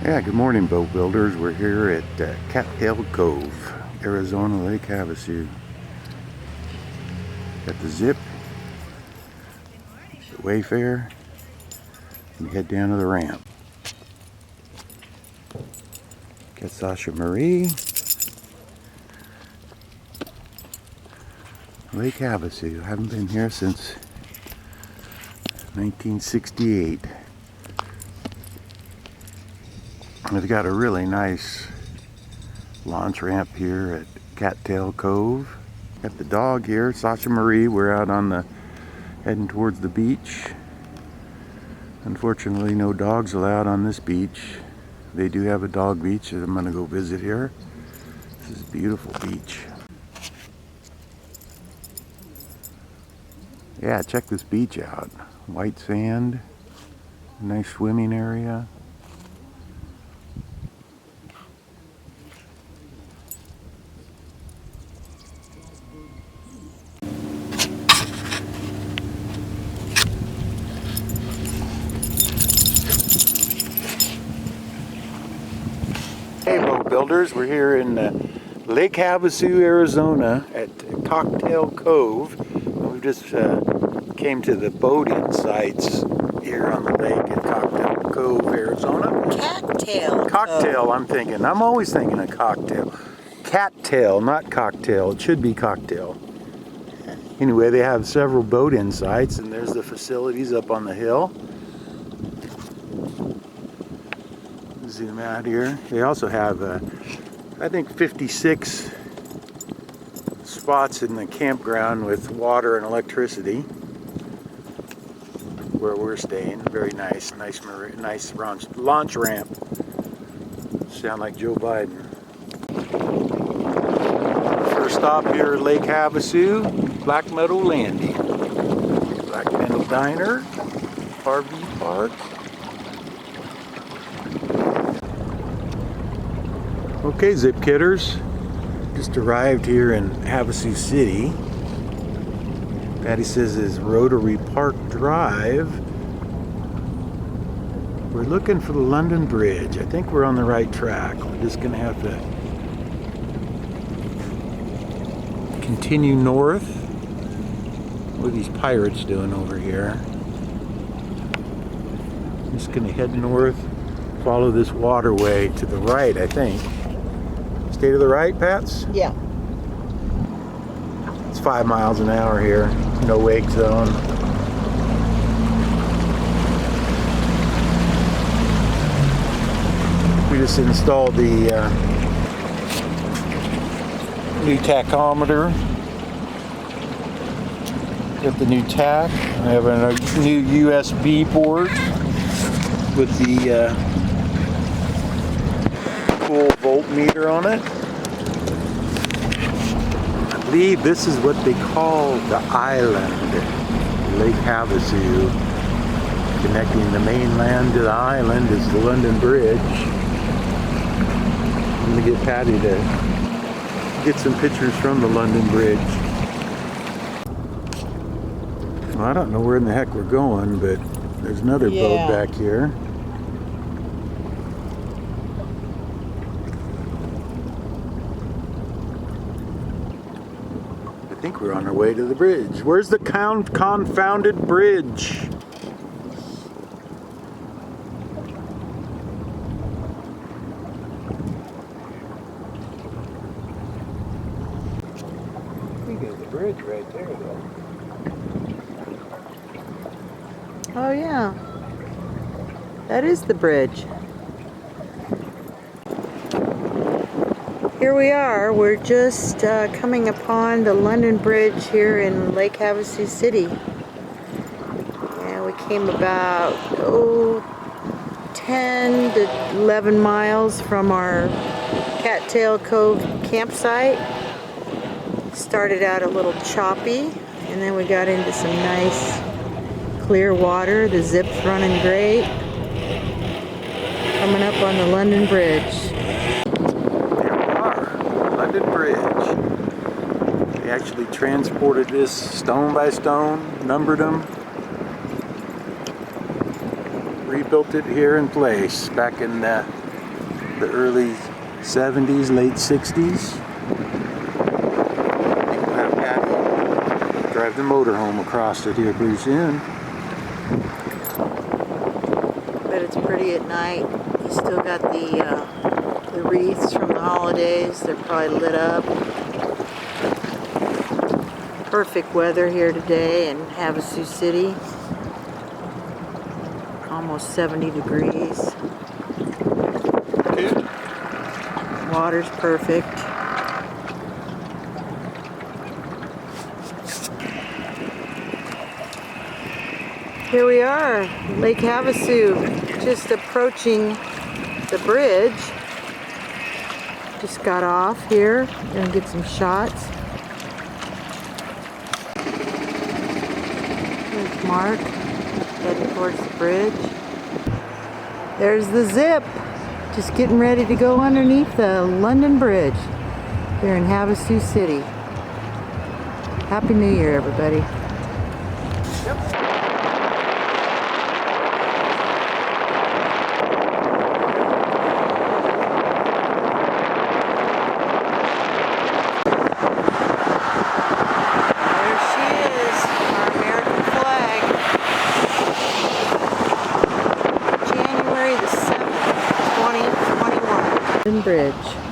Yeah, good morning, boat builders. We're here at Cattail Cove, Arizona, Lake Havasu. Got the Zip, the Wayfarer, and head down to the ramp. Got Sasha Marie, Lake Havasu. I haven't been here since 1968. We've got a really nice launch ramp here at Cattail Cove. Got the dog here, Sasha Marie. We're out on the heading towards the beach. Unfortunately, no dogs allowed on this beach. They do have a dog beach that I'm gonna go visit here. This is a beautiful beach. Yeah, check this beach out. White sand, nice swimming area. Hey boat builders, we're here in Lake Havasu, Arizona at Cattail Cove. We just came to the boating sites here on the lake at Cattail Cove, Arizona. Cocktail, I'm thinking. I'm always thinking of cocktail. Cattail, not cocktail. It should be cocktail. Anyway, they have several boat-in sites, and there's the facilities up on the hill. Zoom out here. They also have, I think, 56 spots in the campground with water and electricity where we're staying. Very nice launch ramp. Sound like Joe Biden. First stop here at Lake Havasu, Black Meadow Landing. Black Meadow Diner, RV Park. Okay, ZipKitters, just arrived here in Havasu City. Patty says is Rotary Park Drive. We're looking for the London Bridge. I think we're on the right track. We're just gonna have to continue north. What are these pirates doing over here? Just gonna head north, follow this waterway to the right, I think. Stay to the right, Pats? Yeah. It's 5 miles an hour here. No wake zone. We just installed the new tachometer. Got the new tach. I have a new USB port with the cool voltmeter on it. I believe this is what they call the island, Lake Havasu. Connecting the mainland to the island is the London Bridge. I'm gonna get Patty to get some pictures from the London Bridge. Well, I don't know where in the heck we're going, but there's another boat back here. I think we're on our way to the bridge. Where's the confounded bridge? I think there's the bridge right there, though. Oh yeah. That is the bridge. Here we are. We're just coming upon the London Bridge here in Lake Havasu City. And we came about 10 to 11 miles from our Cattail Cove campsite. Started out a little choppy, and then we got into some nice clear water. The Zip's running great. Coming up on the London Bridge. London Bridge. They actually transported this stone by stone, numbered them, rebuilt it here in place back in the early 70s, late 60s. People have patio. Drive the motorhome across it here pretty soon. But it's pretty at night. You still got the wreaths from the holidays. They're probably lit up. Perfect weather here today in Havasu City. Almost 70 degrees. Water's perfect. Here we are, Lake Havasu, just approaching the bridge. Just got off here, gonna get some shots. There's Mark, heading towards the bridge. There's the Zip, just getting ready to go underneath the London Bridge here in Havasu City. Happy New Year, everybody. Bridge.